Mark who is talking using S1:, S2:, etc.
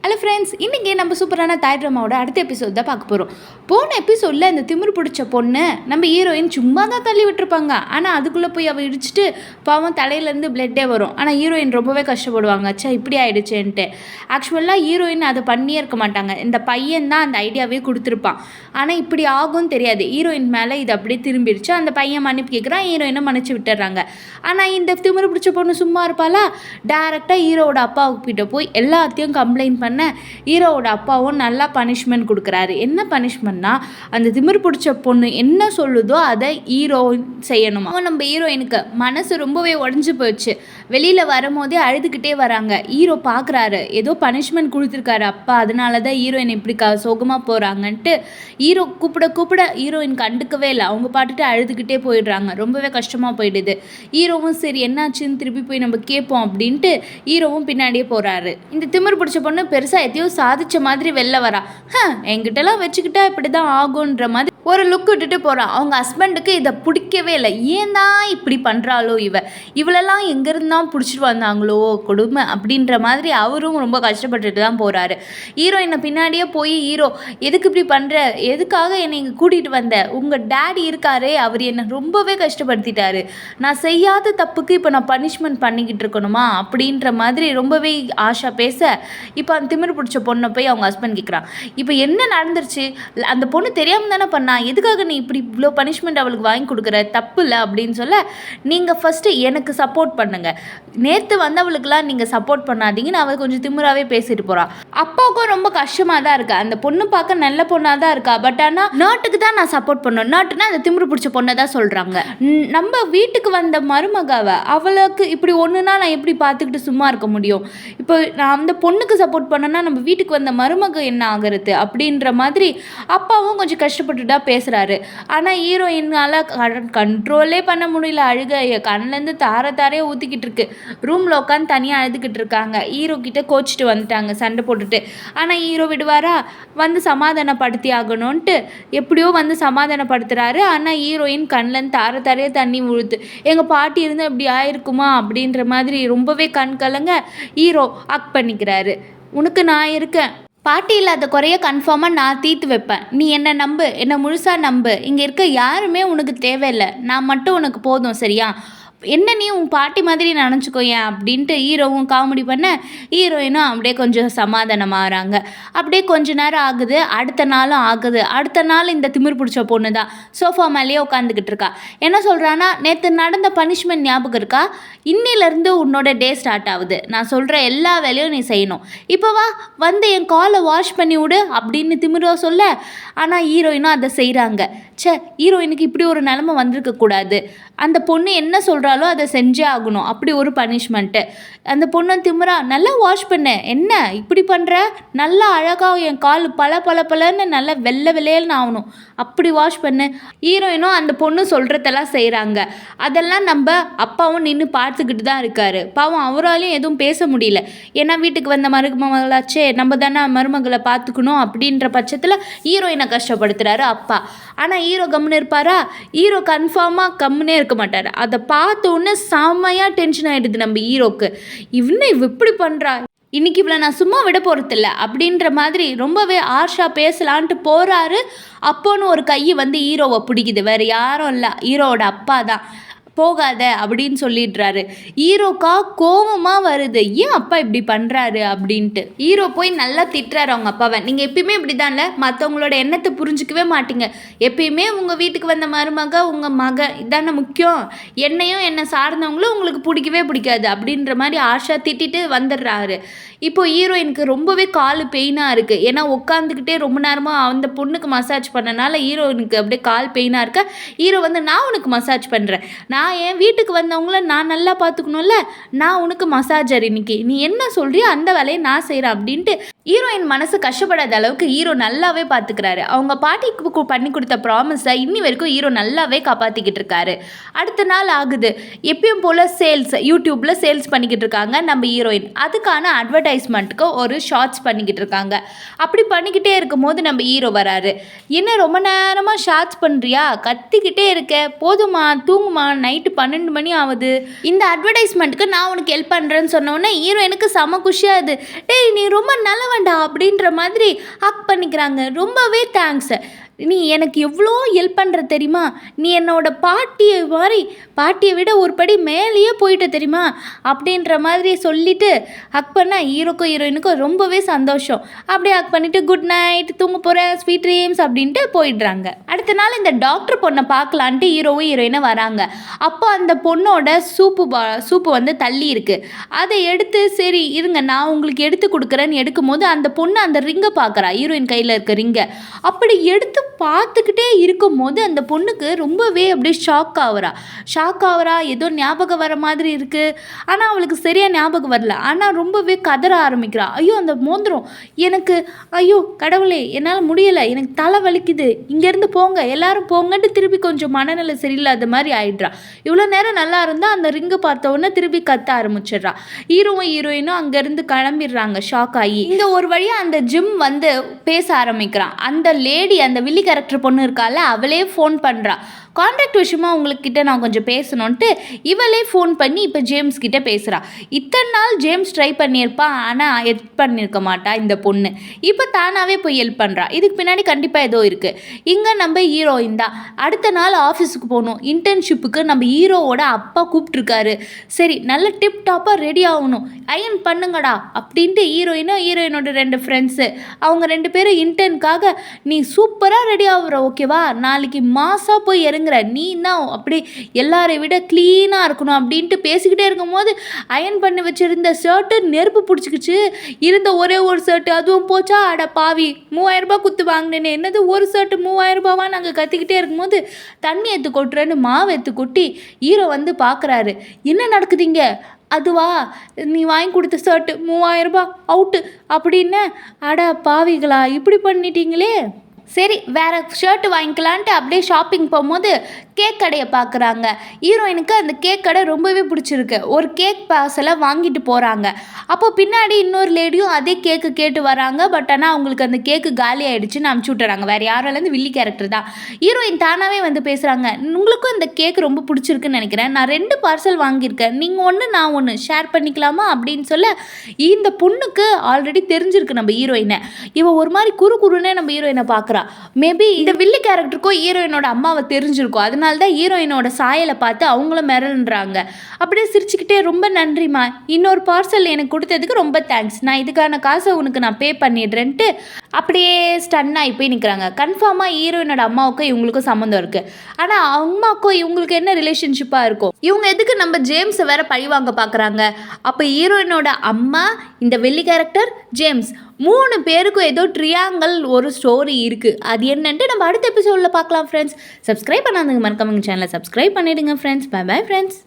S1: Hello friends, இன்றைக்கி நம்ம சூப்பரான தாய் ட்ராமாவோட அடுத்த எபிசோட் தான் பார்க்க போகிறோம். போன எபிசோடில் இந்த திமிரு பிடிச்ச பொண்ணு நம்ம ஹீரோயின் சும்மா தான் தள்ளி விட்டுருப்பாங்க. ஆனால் அதுக்குள்ளே போய் அவள் இடிச்சிட்டு பாவம் தலையிலேருந்து பிளட்டே வரும். ஆனால் ஹீரோயின் ரொம்பவே கஷ்டப்படுவாங்க. அச்சா இப்படி ஆகிடுச்சேன்ட்டு. ஆக்சுவலாக ஹீரோயின் அதை பண்ணியே இருக்க மாட்டாங்க. இந்த பையன் தான் அந்த ஐடியாவே கொடுத்துருப்பான். ஆனால் இப்படி ஆகும்னு தெரியாது. ஹீரோயின் மேலே இது அப்படியே திரும்பிடுச்சு. அந்த பையன் மன்னிப்பு கேட்குறான், ஹீரோயினை மன்னிச்சு விட்டுறாங்க. ஆனால் இந்த திமிரு பிடிச்ச பொண்ணு சும்மா இருப்பாளா? டேரெக்டாக ஹீரோவோட அப்பாவுக்கிட்ட போய் எல்லாத்தையும் கம்ப்ளைண்ட் பண்ண ஹீரோவோட அப்பாவும் நல்லா பனிஷ்மெண்ட் கொடுக்குறாரு. என்ன பனிஷ்மெண்ட்னா, அந்த திமிர் பிடிச்ச பொண்ணு என்ன சொல்லுதோ அதை ஹீரோ செய்யணுமா. நம்ம ஹீரோயினுக்கு மனசு ரொம்பவே உடஞ்சி போயிடுச்சு. வெளியில் வரும்போதே அழுதுகிட்டே வராங்க. ஹீரோ பார்க்குறாரு, ஏதோ பனிஷ்மெண்ட் கொடுத்துருக்காரு அப்பா, அதனால தான் ஹீரோயின் இப்படி சோகமாக போகிறாங்கன்ட்டு ஹீரோ கூப்பிட ஹீரோயின் கண்டுக்கவே இல்லை. அவங்க பாட்டுட்டு அழுதுகிட்டே போயிடுறாங்க. ரொம்பவே கஷ்டமாக போயிடுது. ஹீரோவும் சரி என்னாச்சுன்னு திருப்பி போய் நம்ம கேட்போம் அப்படின்ட்டு ஹீரோவும் பின்னாடியே போகிறாரு. இந்த திமிர் பிடிச்ச பொண்ணு பெருசாக எதையோ சாதிச்ச மாதிரி வெளில வரா. என்கிட்டலாம் வச்சுக்கிட்டா இப்படி தான் ஆகுன்ற மாதிரி ஒரு லுக் விட்டுட்டு போகிறான். அவங்க ஹஸ்பண்டுக்கு இதை பிடிக்கவே இல்லை. ஏன் தான் இப்படி பண்ணுறாளோ இவளெல்லாம் எங்கேருந்து தான் பிடிச்சிட்டு வந்தாங்களோ கொடுமை அப்படின்ற மாதிரி அவரும் ரொம்ப கஷ்டப்பட்டுட்டு தான் போகிறாரு. ஹீரோயினை பின்னாடியே போய் ஹீரோ எதுக்கு இப்படி பண்ணுற, எதுக்காக என்னை இங்கே கூட்டிகிட்டு வந்த, உங்கள் டேடி இருக்காரே அவர் என்னை ரொம்பவே கஷ்டப்படுத்திட்டாரு, நான் செய்யாத தப்புக்கு இப்போ நான் பனிஷ்மெண்ட் பண்ணிக்கிட்டு இருக்கணுமா அப்படின்ற மாதிரி ரொம்பவே ஆஷா பேச, இப்போ அந்த திமிர் பிடிச்ச பொண்ணை போய் அவங்க ஹஸ்பண்ட் கேட்குறான், இப்போ என்ன நடந்துருச்சு, அந்த பொண்ணு தெரியாமல் தானே பண்ணா, எதுக்காக நீ இப்படி இவ்வளோ பனிஷ்மெண்ட் அவளுக்கு வாங்கி கொடுக்குற, தப்பு இல்லை அப்படின்னு சொல்ல, நீங்கள் ஃபஸ்ட்டு எனக்கு சப்போர்ட் பண்ணுங்க, நேற்று வந்தவளுக்கெல்லாம் நீங்கள் சப்போர்ட் பண்ணாதீங்கன்னு அவள் கொஞ்சம் திமிராகவே பேசிட்டு போகிறான். அப்பாவுக்கும் ரொம்ப கஷ்டமாக தான் இருக்கா. அந்த பொண்ணு பார்க்க நல்ல பொண்ணாக தான் இருக்கா. பட் ஆனால் நாட்டுக்கு தான் நான் சப்போர்ட் பண்ணணும், நாட்டுனா அந்த திமிரு பிடிச்ச பொண்ணை தான் சொல்கிறாங்க. நம்ம வீட்டுக்கு வந்த மருமகாவை அவளுக்கு இப்படி ஒன்றுனா நான் எப்படி பார்த்துக்கிட்டு சும்மா இருக்க முடியும், இப்போ நான் அந்த பொண்ணுக்கு சப்போர்ட் பண்ணனா நம்ம வீட்டுக்கு வந்த மருமக என்ன ஆகிறது அப்படின்ற மாதிரி அப்பாவும் கொஞ்சம் கஷ்டப்பட்டு தான் பேசுகிறாரு. ஆனால் ஹீரோயினால் கண்ட்ரோலே பண்ண முடியல. அழுக கண்ணிலேருந்து தாரையே ஊற்றிக்கிட்டு இருக்கு. ரூமில் உட்காந்து தனியாக அழுதுகிட்டு இருக்காங்க. ஹீரோ கிட்ட கோச்சிட்டு வந்துட்டாங்க சண்டை போட்டுட்டு. ஆனால் ஹீரோ விடுவாரா, வந்து சமாதானப்படுத்தி ஆகணும்ன்ட்டு எப்படியோ வந்து சமாதானப்படுத்துகிறாரு. ஆனால் ஹீரோயின் கண்ணிலேருந்து தாரையே தண்ணி விழுது. எங்கள் பாட்டி இருந்தால் இப்படி ஆயிருக்குமா அப்படின்ற மாதிரி ரொம்பவே கண் கலங்க ஹீரோ ஆக்ட் பண்ணிக்கிறாரு. உனக்கு நான் இருக்கேன், பாட்டி இல்லாத குறைய கன்ஃபார்மாக நான் தீர்த்து வைப்பேன், நீ என்னை நம்பு, என்னை முழுசாக நம்பு, இங்கே இருக்க யாருமே உனக்கு தேவையில்லை, நான் மட்டும் உனக்கு போதும், சரியா, என்ன நீ உன் பாட்டி மாதிரி நினச்சிக்கோ ஏன் அப்படின்ட்டு ஹீரோவும் காமெடி பண்ண ஹீரோயினும் அப்படியே கொஞ்சம் சமாதானமாகறாங்க. அப்படியே கொஞ்ச நேரம் ஆகுது. அடுத்த நாளும் ஆகுது. அடுத்த நாள் இந்த திமிர் பிடிச்ச பொண்ணு தான் சோஃபா மேலேயே உட்காந்துக்கிட்டு இருக்கா. என்ன சொல்கிறான்னா, நேற்று நடந்த பனிஷ்மெண்ட் ஞாபகம் இருக்கா, இன்னிலேருந்து உன்னோட டே ஸ்டார்ட் ஆகுது, நான் சொல்கிற எல்லா வேலையும் நீ செய்யணும், இப்போ வா வந்து என் காலை வாஷ் பண்ணி விடு அப்படின்னு திமிரோ சொல்ல, ஆனால் ஹீரோயினும் அதை செய்கிறாங்க. ஹீரோயினுக்கு இப்படி ஒரு நிலைமை வந்திருக்கக்கூடாது, அந்த பொண்ணு என்ன சொல்கிறாலோ அதை செஞ்சே ஆகணும், அப்படி ஒரு பனிஷ்மெண்ட்டு. அந்த பொண்ணு திமிரா, நல்லா வாஷ் பண்ண, என்ன இப்படி பண்ணுற, நல்லா அழகாக என் கால் பலன்னு நல்லா வெள்ளையல்னு ஆகணும், அப்படி வாஷ் பண்ணு. ஹீரோயினும் அந்த பொண்ணு சொல்கிறதெல்லாம் செய்கிறாங்க. அதெல்லாம் நம்ம அப்பாவும் நின்று பார்த்துக்கிட்டு தான் இருக்காரு. பாவம் அவராலையும் எதுவும் பேச முடியல. ஏன்னா வீட்டுக்கு வந்த மருமகளாச்சே, நம்ம தானே மருமகளை பார்த்துக்கணும் அப்படின்ற பட்சத்தில் ஹீரோயினை கஷ்டப்படுத்துகிறாரு அப்பா. ஆனால் ஹீரோ கம்முன்னு இருப்பாரா? ஹீரோ கன்ஃபார்மாக கம்முனே இருக்க மாட்டார். அதை பார்த்தோன்னே செம்மையாக டென்ஷன் ஆகிடுது நம்ம ஹீரோக்கு. இவ இப்படி பண்ணுறா, இன்னைக்கு இவ்வளோ நான் சும்மா விட போகிறதில்ல அப்படின்ற மாதிரி ரொம்பவே ஆர்ஷா பேசலான்ட்டு போகிறாரு. அப்போன்னு ஒரு கை வந்து ஹீரோவை பிடிக்குது. வேறு யாரும் இல்லை, ஹீரோவோட அப்பா தான். போகாத அப்படின்னு சொல்லிடுறாரு. ஹீரோக்கா கோபமாக வருது, ஏன் அப்பா இப்படி பண்ணுறாரு அப்படின்ட்டு. ஹீரோ போய் நல்லா திட்டுறாரு அவங்க அப்பாவை. நீங்கள் எப்பயுமே இப்படி தான்ல, மற்றவங்களோட எண்ணத்தை புரிஞ்சிக்கவே மாட்டீங்க, எப்பயுமே உங்கள் வீட்டுக்கு வந்த மருமக உங்கள் மக இதான முக்கியம், என்னை சார்ந்தவங்களும் உங்களுக்கு பிடிக்கவே பிடிக்காது அப்படின்ற மாதிரி ஆஷா திட்டிட்டு வந்துடுறாரு. இப்போது ஹீரோயினுக்கு ரொம்பவே கால் பெயினாக இருக்குது. ஏன்னா உட்காந்துக்கிட்டே ரொம்ப நேரமாக அந்த பொண்ணுக்கு மசாஜ் பண்ணனால ஹீரோயினுக்கு அப்படியே கால் பெயினாக இருக்க. ஹீரோ வந்து, நான் உனக்கு மசாஜ் பண்ணுறேன், நான் என் வீட்டுக்கு வந்தவங்கள நான் நல்லா பார்த்துக்கணும்ல, நான் உனக்கு மசாஜர், இன்னைக்கு நீ என்ன சொல்கிறியோ அந்த வேலையை நான் செய்கிறேன் அப்படின்ட்டு ஹீரோயின் மனசு கஷ்டப்படாத அளவுக்கு ஹீரோ நல்லாவே பார்த்துக்கிறாரு. அவங்க பாட்டிக்கு பண்ணி கொடுத்த ப்ராமிஸை இன்னி வரைக்கும் ஹீரோ நல்லாவே காப்பாற்றிக்கிட்டு இருக்காரு. அடுத்த நாள் ஆகுது. எப்பயும் போல் யூடியூப்பில் சேல்ஸ் பண்ணிக்கிட்டு இருக்காங்க நம்ம ஹீரோயின். அதுக்கான அட்வர்டைஸ்மெண்ட்டுக்கு ஒரு ஷார்ட்ஸ் பண்ணிக்கிட்டு இருக்காங்க. அப்படி பண்ணிக்கிட்டே இருக்கும்போது நம்ம ஹீரோ வராரு. என்ன ரொம்ப நேரமாக ஷார்ட்ஸ் பண்ணுறியா, கத்திக்கிட்டே இருக்க, போதுமா தூங்குமா, நைட்டு 12 மணி ஆகுது, இந்த அட்வர்டைஸ்மெண்ட்டுக்கு நான் உனக்கு ஹெல்ப் பண்ணுறேன்னு சொன்னோன்னே ஹீரோயினுக்கு செம குஷியாகுது. டேய் நீ ரொம்ப நல்லவன்டா அப்படின்ற மாதிரி ஹக் பண்ணிக்கிறாங்க. ரொம்பவே தேங்க்ஸ், நீ எனக்கு எவ்வளோ ஹெல்ப் பண்ணுற தெரியுமா, நீ என்னோட பாட்டியை விட ஒரு படி மேலேயே போயிட்ட தெரியுமா அப்படின்ற மாதிரி சொல்லிவிட்டு ஹக் பண்ண ஹீரோக்கும் ஹீரோயினுக்கும் ரொம்பவே சந்தோஷம். அப்படியே ஹக் பண்ணிவிட்டு குட் நைட், தூங்க போகிறேன், ஸ்வீட் ட்ரீம்ஸ் அப்படின்ட்டு போயிடுறாங்க. அடுத்த நாள் இந்த டாக்டர் பொண்ணை பார்க்கலான்ட்டு ஹீரோவும் ஹீரோயினும் வராங்க. அப்போ அந்த பொண்ணோட சூப்பு வந்து தள்ளி இருக்குது. அதை எடுத்து சரி இருங்க நான் உங்களுக்கு எடுத்து கொடுக்குறேன்னு எடுக்கும் போது அந்த பொண்ணு அந்த ரிங்கை பார்க்குறா, ஹீரோயின் கையில் இருக்க ரிங்கை. அப்படி எடுத்து பார்த்துக்கிட்டே இருக்கும் போது அந்த பொண்ணுக்கு ரொம்பவே அப்படியே ஷாக் ஆகுறா. ஏதோ ஞாபகம் வர மாதிரி இருக்குது, ஆனால் அவளுக்கு சரியாக ஞாபகம் வரல. ஆனால் ரொம்பவே கதற ஆரம்பிக்கிறா. ஐயோ அந்த மோதிரம் எனக்கு, ஐயோ கடவுளே என்னால் முடியலை, எனக்கு தலை வலிக்குது, இங்கேருந்து போங்க எல்லாரும் போங்கன்ட்டு திருப்பி கொஞ்சம் மனநிலை சரியில்லாத மாதிரி ஆயிடுறா. இவ்வளோ நேரம் நல்லா இருந்தால் அந்த ரிங்கை பார்த்த உடனே திருப்பி கத்த ஆரம்பிச்சிடுறா. ஹீரோவும் ஹீரோயினும் அங்கேருந்து கிளம்பிடுறாங்க ஷாக் ஆகி. இங்கே ஒரு வழியாக அந்த ஜிம் வந்து பேச ஆரம்பிக்கிறான். அந்த லேடி, அந்த வில்லி கேரக்டர் பொண்ணு இருக்கால, அவளே ஃபோன் பண்ணுறா. கான்ட்ராக்ட் விஷயமா உங்கள்கிட்ட நான் கொஞ்சம் பேசணுன்ட்டு இவளே ஃபோன் பண்ணி இப்போ ஜேம்ஸ் கிட்டே பேசுகிறா. இத்தனை நாள் ஜேம்ஸ் ட்ரை பண்ணியிருப்பா, ஆனால் ஹெல்ப் பண்ணியிருக்க மாட்டா இந்த பொண்ணு. இப்போ தானாகவே போய் ஹெல்ப் பண்ணுறா. இதுக்கு பின்னாடி கண்டிப்பாக ஏதோ இருக்குது. இங்கே நம்ம ஹீரோயின் தான். அடுத்த நாள் ஆஃபீஸுக்கு போகணும், இன்டர்ன்ஷிப்புக்கு நம்ம ஹீரோவோட அப்பா கூப்பிட்ருக்காரு. சரி நல்ல டிப் டாப்பாக ரெடி ஆகணும், அயன் பண்ணுங்கடா அப்படின்ட்டு ஹீரோயினோட 2 ஃப்ரெண்ட்ஸு அவங்க 2 பேரும் இன்டர்னுக்காக நீ சூப்பராக ரெடி ஆகுற ஓகேவா, நாளைக்கு மாசாக போய் இறங்குற, நீ தான் அப்படி எல்லாரை விட க்ளீனாக இருக்கணும் அப்படின்ட்டு பேசிக்கிட்டே இருக்கும்போது அயன் பண்ணி வச்சுருந்த ஷர்ட்டு நெருப்பு பிடிச்சிக்கிச்சு. இருந்த ஒரே ஒரு ஷர்ட்டு அதுவும் போச்சா. அட பாவி, 3000 ரூபாய் குத்து வாங்கினேன்னு, என்னது ஒரு ஷர்ட்டு 3000 ரூபாவா நாங்கள் கத்திக்கிட்டே இருக்கும்போது தண்ணி எடுத்து கொட்டுறேன்னு மாவு எடுத்து கொட்டி ஹீரோ வந்து பார்க்குறாரு. என்ன நடக்குதுங்க? அதுவா, நீ வாங்கி கொடுத்த ஷர்ட்டு 3000 ரூபாய் அவுட்டு அப்படின்னு. அட பாவிகளா இப்படி பண்ணிட்டீங்களே. சரி வேறு ஷர்ட்டு வாங்கிக்கலான்ட்டு அப்படியே ஷாப்பிங் போகும்போது கேக் கடையை பார்க்குறாங்க. ஹீரோயினுக்கு அந்த கேக் கடை ரொம்பவே பிடிச்சிருக்கு. ஒரு கேக் பார்சலை வாங்கிட்டு போகிறாங்க. அப்போ பின்னாடி இன்னொரு லேடியும் அதே கேக்கு கேட்டு வராங்க. பட் ஆனால் அவங்களுக்கு அந்த கேக்கு காலி ஆகிடுச்சுன்னு அனுப்பிச்சி விட்டுறாங்க. வேறு யாராலேருந்து வில்லி கேரக்டர் தான். ஹீரோயின் தானாகவே வந்து பேசுகிறாங்க. உங்களுக்கும் இந்த கேக் ரொம்ப பிடிச்சிருக்குன்னு நினைக்கிறேன், நான் 2 பார்சல் வாங்கியிருக்கேன், நீங்கள் ஒன்று நான் ஒன்று ஷேர் பண்ணிக்கலாமா அப்படின்னு சொல்ல இந்த பொண்ணுக்கு ஆல்ரெடி தெரிஞ்சிருக்கு நம்ம ஹீரோயினை. இவன் ஒரு மாதிரி குறுன்னே நம்ம ஹீரோயினை பார்க்குறா. மேபி இந்த வில்லி கேரக்டருக்கும் ஹீரோயினோட அம்மாவை தெரிஞ்சிருக்கும். அதனால தான் ஹீரோயினோட சாயலை பார்த்து அவங்களும் மிரள்றாங்க. அப்படியே சிரிச்சுக்கிட்டே ரொம்ப நன்றிம்மா, இன்னொரு பார்சல் எனக்கு கொடுத்ததுக்கு ரொம்ப தேங்க்ஸ், நான் இதுக்கான காசை உனக்கு நான் பே பண்ணிடுறேன்ட்டு அப்படியே ஸ்டன் ஆகி போய் நிற்கிறாங்க. கன்ஃபார்மாக ஹீரோயினோட அம்மாவுக்கும் இவங்களுக்கும் சம்மந்தம் இருக்குது. ஆனால் அம்மாவுக்கும் இவங்களுக்கு என்ன ரிலேஷன்ஷிப்பாக இருக்கும்? இவங்க எதுக்கு நம்ம ஜேம்ஸை வேற பழிவாங்க பார்க்குறாங்க? அப்போ ஹீரோயினோட அம்மா, இந்த வெள்ளி கேரக்டர், ஜேம்ஸ் 3 பேருக்கும் ஏதோ ட்ரியாங்கல் ஒரு ஸ்டோரி இருக்குது. அது என்னன்ட்டு நம்ம அடுத்த எபிசோடில் பார்க்கலாம் ஃப்ரெண்ட்ஸ். சப்ஸ்கிரைப் பண்ணாதவங்க மறக்காம சேனலை சப்ஸ்கிரைப் பண்ணிவிடுங்க ஃப்ரெண்ட்ஸ். By bye friends.